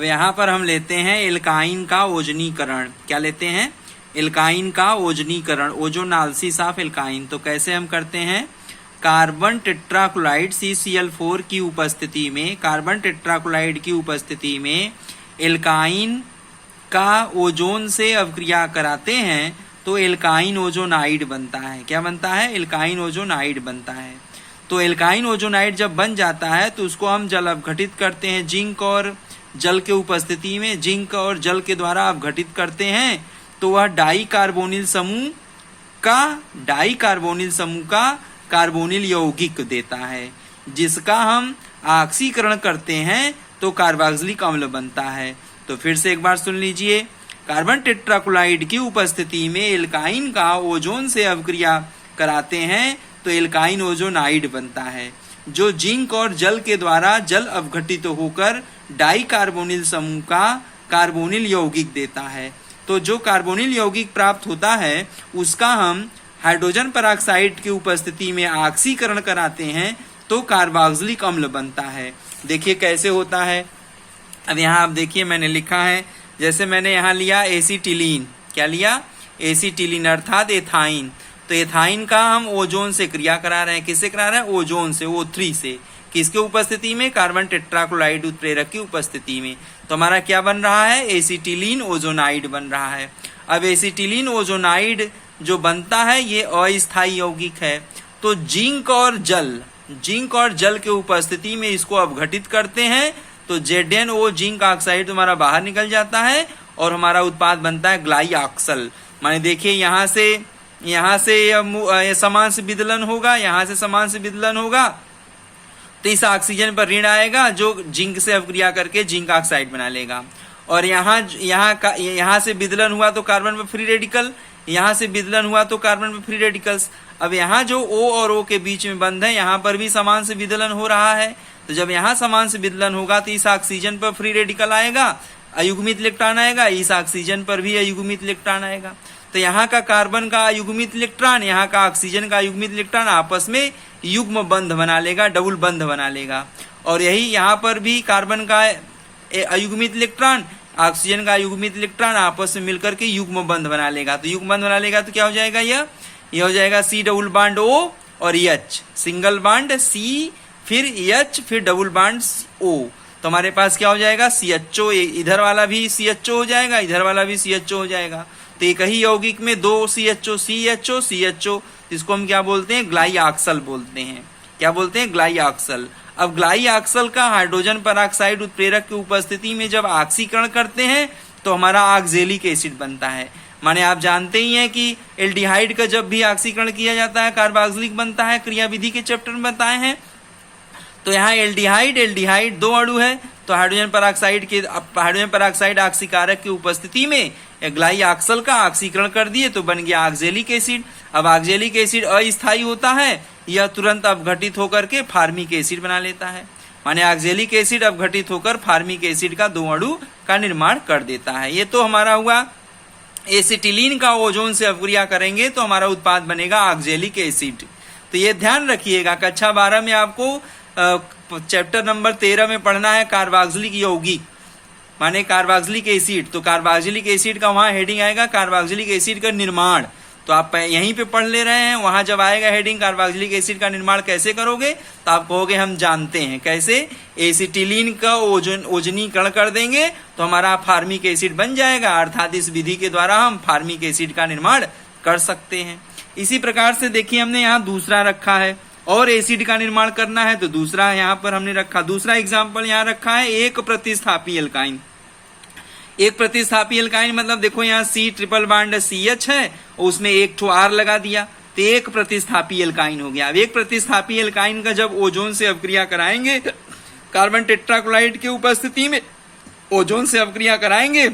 तो यहाँ पर हम लेते हैं एल्काइन का ओजनीकरण। क्या लेते हैं? एल्काइन का ओजनीकरण, ओजोनालसिस ऑफ एल्काइन। तो कैसे हम करते हैं? कार्बन टेट्राक्लोराइड CCl4 की उपस्थिति में, कार्बन टेट्राक्लोराइड की उपस्थिति में एल्काइन का ओजोन से अवक्रिया कराते हैं तो एल्काइन ओजोनाइड बनता है। क्या बनता है? एल्काइन ओजोनाइड बनता है। तो एल्काइन ओजोनाइड जब बन जाता है तो उसको हम जल अपघटित करते हैं, जिंक और जल के उपस्थिति में, जिंक और जल के द्वारा अपघटित करते हैं तो वह डाई कार्बोनिल समूह का कार्बोनिल यौगिक देता है, जिसका हम ऑक्सीकरण करते हैं तो कार्बोक्सिलिक अम्ल बनता है। तो फिर से एक बार सुन लीजिए, कार्बन टेट्राक्लोराइड की उपस्थिति में एल्काइन का ओजोन से अवक्रिया कराते हैं तो एल्काइन ओजोनाइड बनता है, जो जिंक और जल के द्वारा जल अपघटित होकर डाई कार्बोनिल समूह का कार्बोनिल यौगिक देता है। तो जो कार्बोनिल यौगिक प्राप्त होता है उसका हम हाइड्रोजन पेरोक्साइड की उपस्थिति में ऑक्सीकरण कराते हैं तो कार्बोक्सिलिक अम्ल बनता है। देखिए कैसे होता है। अब यहाँ आप देखिए, मैंने लिखा है, जैसे मैंने यहाँ लिया एसीटिलीन। क्या लिया? एसीटिलीन अर्थात एथाइन। तो एथाइन का हम ओजोन से क्रिया करा रहे हैं। किससे करा रहे हैं? ओजोन से, O3 से। किसके उपस्थिति में? कार्बन टेट्राक्लोराइड उत्प्रेरक की उपस्थिति में। तो हमारा क्या बन रहा है? एसीटिलीन ओजोनाइड बन रहा है। अब एसीटिलीन ओजोनाइड जो बनता है ये अस्थायी यौगिक है। तो जिंक और जल के उपस्थिति में इसको अपघटित करते हैं तो ZnO जिंक ऑक्साइड तुम्हारा बाहर निकल जाता है और हमारा उत्पाद बनता है ग्लाइऑक्सल। माने देखिए यहाँ से समान से विदलन होगा, यहाँ से समान से विदलन होगा तो इस ऑक्सीजन पर ऋण आएगा जो जिंक से अपक्रिया करके जिंक ऑक्साइड बना लेगा। और यहाँ से विदलन हुआ तो कार्बन पर फ्री रेडिकल, यहाँ से विदलन हुआ तो कार्बन पर फ्री रेडिकल्स। अब यहाँ जो O और O के बीच में बंध है, यहाँ पर भी समान से विदलन हो रहा है। तो जब यहाँ समान से विदलन होगा तो इस ऑक्सीजन पर फ्री रेडिकल आएगा, अयुग्मित इलेक्ट्रॉन आएगा, इस ऑक्सीजन पर भी अयुग्मित इलेक्ट्रॉन आएगा। तो यहाँ का कार्बन का अयुग्मित इलेक्ट्रॉन, यहाँ का ऑक्सीजन का अयुग्मित इलेक्ट्रॉन आपस में युग्म बंध बना लेगा, डबल बंध बना लेगा। और यही यहाँ पर भी कार्बन का अयुग्मित इलेक्ट्रॉन, ऑक्सीजन का अयुग्मित इलेक्ट्रॉन आपस में मिलकर के युग्म बंध बना लेगा। तो युग्म बंध बना लेगा तो क्या हो जाएगा? यह हो जाएगा C डबल बॉन्ड O और H, सिंगल बॉन्ड C, फिर H, फिर डबल बॉन्ड O। तो हमारे पास क्या हो जाएगा? CHO। इधर वाला भी CHO हो जाएगा, इधर वाला भी CHO हो जाएगा। तो एक ही यौगिक में दो CHO, जिसको हम क्या बोलते हैं? ग्लाइऑक्सल बोलते हैं। क्या बोलते हैं? ग्लाइऑक्सल। अब ग्लाइऑक्सल का हाइड्रोजन पेरोक्साइड उत्प्रेरक की उपस्थिति में जब ऑक्सीकरण करते हैं तो हमारा ऑक्जेलिक एसिड बनता है। माने आप जानते ही हैं कि एल्डिहाइड का जब भी ऑक्सीकरण किया जाता है कार्बोक्सिलिक बनता है, क्रियाविधि के चैप्टर में बताए हैं। तो यहाँ एल्डिहाइड दो अणु है तो हाइड्रोजन पेरोक्साइड ऑक्सीकारक की उपस्थिति में ग्लाइऑक्सल का ऑक्सीकरण कर दिए तो बन गया ऑक्जेलिक एसिड। अब ऑक्जेलिक एसिड अस्थायी होता है, यह तुरंत अपघटित होकर के फार्मिक एसिड बना लेता है। माने ऑक्जेलिक एसिड अपघटित होकर फार्मिक एसिड का दो अणु का निर्माण कर देता है। ये तो हमारा हुआ एसिटिलीन का ओजोन से अवक्रिया करेंगे तो हमारा उत्पाद बनेगा ऑक्जेलिक एसिड। तो ये ध्यान रखिएगा, कक्षा 12 में आपको चैप्टर नंबर 13 में पढ़ना है कार्बोक्सिलिक यौगिक, माने कार्बोक्सिलिक एसिड। तो कार्बोक्सिलिक एसिड का वहां हेडिंग आएगा कार्बोक्सिलिक एसिड का निर्माण। तो आप यहीं पे पढ़ ले रहे हैं, वहां जब आएगा हेडिंग कार्बोक्सिलिक एसिड का निर्माण कैसे करोगे तो आप कहोगे हम जानते हैं कैसे। एसिटिलीन का ओजनीकरण कर देंगे तो हमारा फार्मिक एसिड बन जाएगा, अर्थात इस विधि के द्वारा हम फार्मिक एसिड का निर्माण कर सकते हैं। इसी प्रकार से देखिए हमने यहाँ दूसरा रखा है, और एसिड का निर्माण करना है तो दूसरा यहाँ पर हमने रखा, दूसरा एग्जाम्पल यहाँ रखा है एक प्रतिस्थापी एल्काइन। एक प्रतिस्थापी एल्काइन मतलब देखो यहाँ C ट्रिपल बॉन्ड CH है, उसमें एक ठो R लगा दिया तो एक प्रतिस्थापी एल्काइन हो गया। अब एक प्रतिस्थापी एल्काइन का जब ओजोन से अवक्रिया कराएंगे, कार्बन टेट्राक्लोराइड की उपस्थिति में ओजोन से अवक्रिया कराएंगे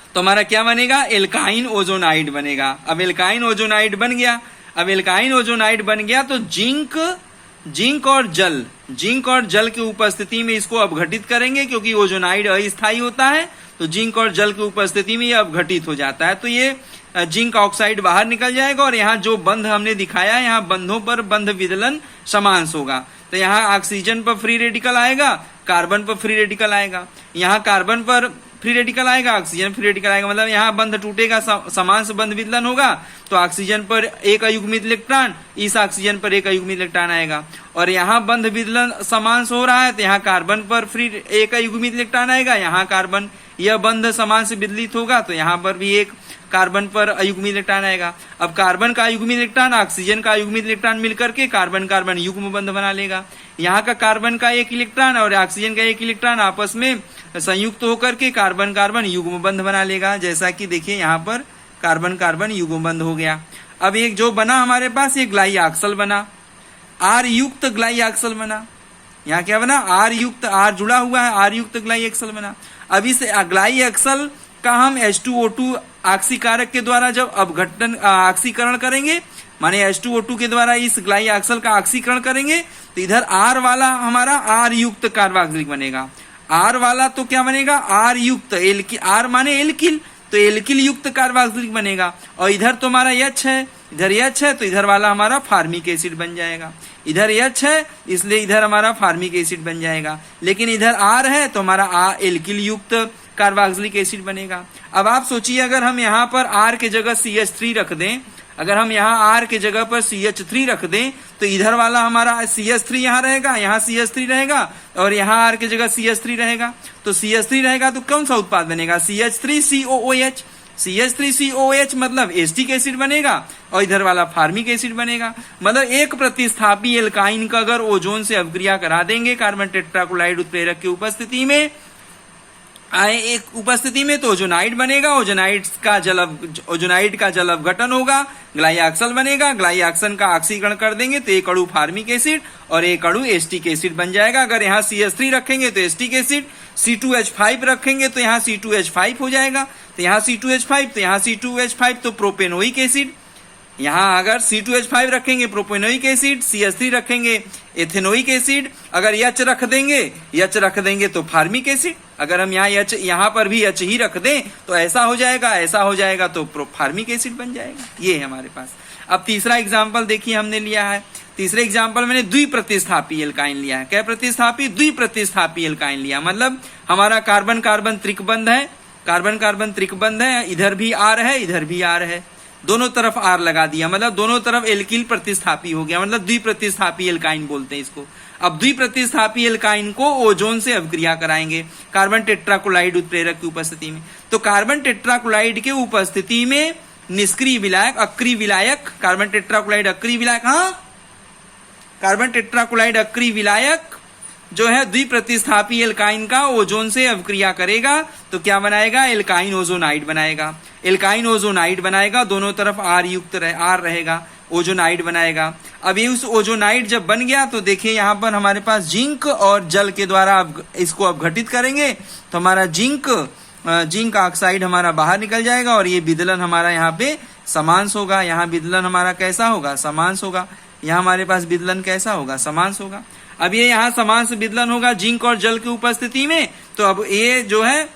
तो हमारा क्या बनेगा? एल्काइन ओजोनाइड बनेगा। अब एल्काइन ओजोनाइड बन गया। अब एल्काइन ओजोनाइड बन गया तो जिंक और जल की उपस्थिति में इसको अपघटित करेंगे, क्योंकि ओजोनाइड अस्थायी होता है तो जिंक और जल की उपस्थिति में ये अपघटित हो जाता है। तो ये जिंक ऑक्साइड बाहर निकल जाएगा और यहाँ जो बंध हमने दिखाया है, यहाँ बंधों पर बंध विदलन समांश होगा। तो यहाँ ऑक्सीजन पर फ्री रेडिकल आएगा, कार्बन पर फ्री रेडिकल आएगा, यहाँ कार्बन पर फ्री रेडिकल आएगा, ऑक्सीजन फ्री रेडिकल आएगा, मतलब यहाँ बंध टूटेगा, समान से बंध विदलन होगा, तो ऑक्सीजन पर एक अयुग्मित इलेक्ट्रॉन, इस ऑक्सीजन पर एक अयुग्मित इलेक्ट्रॉन आएगा। और यहाँ बंध विदलन समान से हो रहा है, तो यहाँ कार्बन पर फ्री एक अयुग्मित इलेक्ट्रॉन आएगा, यहाँ कार्बन यह बंध समान से विदलित होगा, तो यहाँ पर भी एक कार्बन पर अयुग्मित इलेक्ट्रॉन आएगा। अब कार्बन का अयुग्मित इलेक्ट्रॉन ऑक्सीजन का अयुग्मित इलेक्ट्रॉन मिलकर के कार्बन कार्बन युग्म बंध बना लेगा। यहाँ का कार्बन का एक इलेक्ट्रॉन और ऑक्सीजन का एक इलेक्ट्रॉन आपस में संयुक्त होकर के कार्बन कार्बन युग्म बंध बना लेगा। जैसा कि देखिए यहाँ पर कार्बन कार्बन युग्म बंध हो गया। अब एक जो बना हमारे पास ये ग्लाइऑक्सल बना, आर युक्त ग्लाइऑक्सल बना। यहाँ क्या बना, आर युक्त, आर जुड़ा हुआ है, आर युक्त ग्लाइऑक्सल बना। अब इस ग्लाइऑक्सल का हम H2O2 ऑक्सीकारक के द्वारा जब अपघटन ऑक्सीकरण करेंगे, माने H2O2 के द्वारा इस ग्लाइऑक्सल का ऑक्सीकरण करेंगे, तो इधर R वाला हमारा R युक्त कार्बोक्सिलिक बनेगा। R वाला तो क्या बनेगा, R युक्त, R माने एल्किल, तो एल्किल युक्त कार्बोक्सिलिक बनेगा। और इधर तो हमारा H है, इधर H है, तो इधर वाला हमारा फार्मिक एसिड बन जाएगा। इधर H है इसलिए इधर हमारा फार्मिक एसिड बन जाएगा, लेकिन इधर R है तो हमारा एल्किल युक्त कार्बोक्सिलिक एसिड बनेगा। अब आप सोचिए अगर हम यहाँ पर R के जगह CH3 रख दें, अगर हम यहाँ R के जगह पर CH3 रख दें, तो इधर वाला हमारा CH3 यहाँ रहेगा, यहाँ CH3 रहेगा, और यहाँ R के जगह CH3 रहेगा। तो CH3 रहेगा तो कौन सा उत्पाद बनेगा, CH3COOH। CH3COOH मतलब एस्टिक एसिड बनेगा, और इधर वाला फार्मिक एसिड बनेगा। मतलब एक प्रतिस्थापी एल्काइन का अगर ओजोन से अवक्रिया करा देंगे कार्बन टेट्राक्लोराइड उत्प्रेरक की उपस्थिति में एक उपस्थिति में, तो ओजोनाइड बनेगा, ओजोनाइड का जल अपघटन होगा, ग्लाइऑक्सल बनेगा, ग्लाइऑक्सल का ऑक्सीकरण कर देंगे तो एक अणु फार्मिक एसिड और एक अणु एस्टिक एसिड बन जाएगा। अगर यहाँ CH3 रखेंगे तो एस्टिक एसिड, C2H5 रखेंगे तो यहाँ C2H5 हो जाएगा, तो यहाँ C2H5, तो यहाँ C2H5 तो प्रोपेनोइक एसिड, यहाँ अगर C2H5 रखेंगे प्रोपेनोइक एसिड, CH3 रखेंगे एथेनोइक एसिड, अगर H रख देंगे तो फार्मिक एसिड, अगर हम यहाँ पर भी H ही रख दें तो ऐसा हो जाएगा तो फार्मिक एसिड बन जाएगा। ये है हमारे पास। अब तीसरा एग्जाम्पल देखिए हमने लिया है, तीसरे एग्जाम्पल मैंने द्विप्रतिस्थापी एल्काइन लिया है। क्या प्रतिस्थापी, द्विप्रतिस्थापी एल्काइन लिया, मतलब हमारा कार्बन कार्बन त्रिकबंध है, कार्बन कार्बन त्रिकबंध है, इधर भी R है, इधर भी R है, दोनों तरफ R लगा दिया, मतलब दोनों तरफ एल्किल प्रतिस्थापी हो गया, मतलब द्विप्रतिस्थापी एल्काइन बोलते हैं इसको। अब द्विप्रतिस्थापी एल्काइन को ओजोन से अवक्रिया कराएंगे कार्बन टेट्राक्लोराइड उत्प्रेरक की उपस्थिति में। तो कार्बन टेट्राक्लोराइड के उपस्थिति में निष्क्रिय विलायक, अक्रिय विलायक, कार्बन टेट्राक्लोराइड अक्रिय विलायक, हाँ कार्बन टेट्राक्लोराइड अक्रिय विलायक जो है द्विप्रतिस्थापी एल्काइन का ओजोन से अवक्रिया करेगा तो क्या बनाएगा, एल्काइन ओजोनाइड बनाएगा। एल्काइन ओजोनाइड बनाएगा, दोनों तरफ R युक्त R रहेगा, ओजोनाइड बनाएगा। अब ये उस ओजोनाइड जब बन गया तो देखिए यहाँ पर हमारे पास जिंक और जल के द्वारा इसको अपघटित करेंगे तो हमारा जिंक ऑक्साइड हमारा बाहर निकल जाएगा, और ये विदलन हमारा यहाँ पे समांस होगा। यहाँ विदलन हमारा कैसा होगा, समांस होगा। यहाँ हमारे पास विदलन कैसा होगा, समांस होगा। अब ये यहाँ समांस विदलन होगा जिंक और जल की उपस्थिति में, तो अब ये जो है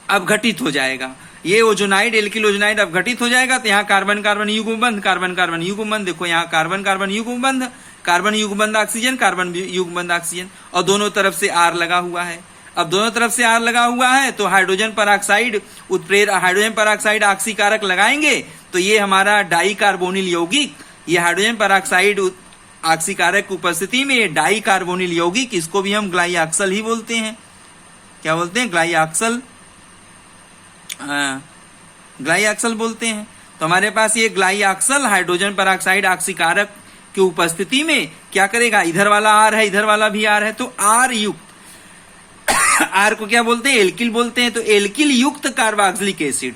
अपघटित हो जाएगा, ये ओजोनाइड एल्किल ओजोनाइड अपघटित हो जाएगा। तो यहाँ कार्बन कार्बन युग्म बंध, कार्बन कार्बन युग्म बंध, देखो यहाँ कार्बन कार्बन युग्म बंध, कार्बन युग्म बंध ऑक्सीजन, कार्बन युग्म बंध ऑक्सीजन, और दोनों तरफ से R लगा हुआ है। अब दोनों तरफ से R लगा हुआ है तो हाइड्रोजन पेरोक्साइड हाइड्रोजन पेरोक्साइड ऑक्सीकारक लगाएंगे तो ये हमारा डाई कार्बोनिल यौगिक, ये हाइड्रोजन पेरोक्साइड ऑक्सीकारक की उपस्थिति में ये डाई कार्बोनिल यौगिक, इसको भी हम ग्लाइऑक्सल ही बोलते हैं। क्या बोलते हैं, ग्लाइऑक्सल, ग्लाइऑक्सल बोलते हैं। तो हमारे पास ये ग्लाइऑक्सल हाइड्रोजन पेरोक्साइड ऑक्सीकारक की उपस्थिति में क्या करेगा, इधर वाला R है, इधर वाला भी R है, तो R युक्त R को क्या बोलते हैं, एल्किल बोलते हैं। तो एल्किल युक्त कार्बोक्सिलिक एसिड,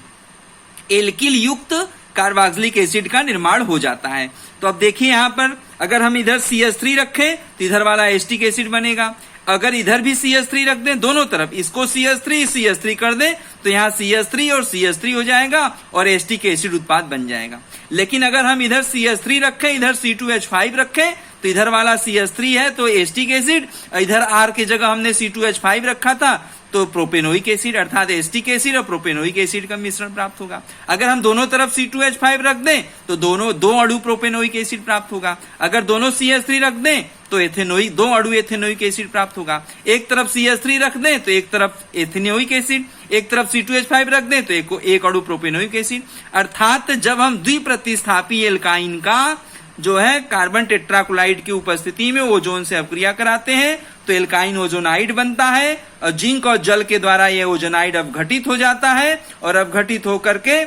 एल्किल युक्त कार्बोक्सिलिक एसिड का निर्माण हो जाता है। तो अब देखिए यहाँ पर अगर हम इधर CH3 रखें तो इधर वाला एस्टिक एसिड बनेगा, अगर इधर भी CH3 रख दें, दोनों तरफ इसको CH3 कर दें तो यहाँ CH3 और CH3 हो जाएगा और एस्टिक एसिड उत्पाद बन जाएगा। लेकिन अगर हम इधर CH3 रखें, इधर C2H5 रखें तो इधर वाला CH3 है तो एस्टिक एसिड, इधर R के जगह हमने C2H5 रखा था तो प्रोपेनोइक एसिड अर्थात एस्टिक एसिड और प्रोपेनोइक एसिड का मिश्रण प्राप्त होगा। अगर हम दोनों तरफ C2H5 रख दें तो दो अणु प्रोपेनोइक एसिड प्राप्त होगा। अगर दोनों CH3 रख दें तो एथेनोइक, 2 अणु एथेनोइक एसिड प्राप्त होगा। एक तरफ CH3 रख दें तो एक तरफ एथेनोइक एसिड, एक तरफ C2H5 रख दें तो एक अणु प्रोपेनोइक एसिड। अर्थात जब हम द्विप्रतिस्थापी एल्काइन का जो है कार्बन टेट्राक्लोराइड की उपस्थिति में ओजोन से अपक्रिया कराते हैं तो एल्काइन ओजोनाइड बनता है, और जिंक और जल के द्वारा यह ओजोनाइड अपघटित हो जाता है, और अपघटित होकर के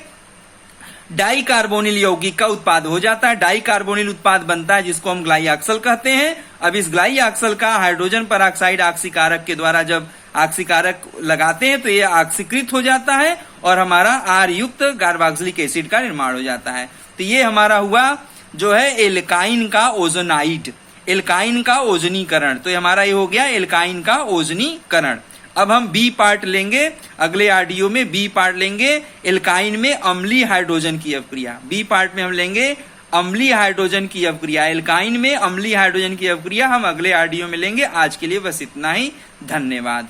डाई कार्बोनिल यौगिक का उत्पाद हो जाता है। डाई कार्बोनिल उत्पाद बनता है जिसको हम ग्लाइऑक्सल कहते हैं। अब इस ग्लाइऑक्सल का हाइड्रोजन परऑक्साइड ऑक्सीकारक के द्वारा जब ऑक्सीकारक लगाते हैं तो ये ऑक्सीकृत हो जाता है और हमारा आर युक्त कार्बोक्सिलिक एसिड का निर्माण हो जाता है। तो ये हमारा हुआ जो है एल्काइन का ओजोनाइड, एल्काइन का ओजनीकरण। तो हमारा ये हो गया एल्काइन का ओजनीकरण। अब हम बी पार्ट लेंगे, अगले ऑडियो में बी पार्ट लेंगे, एल्काइन में अम्लीय हाइड्रोजन की अपक्रिया। बी पार्ट में हम लेंगे अम्लीय हाइड्रोजन की अपक्रिया, एल्काइन में अम्लीय हाइड्रोजन की अपक्रिया हम अगले ऑडियो में लेंगे। आज के लिए बस इतना ही, धन्यवाद।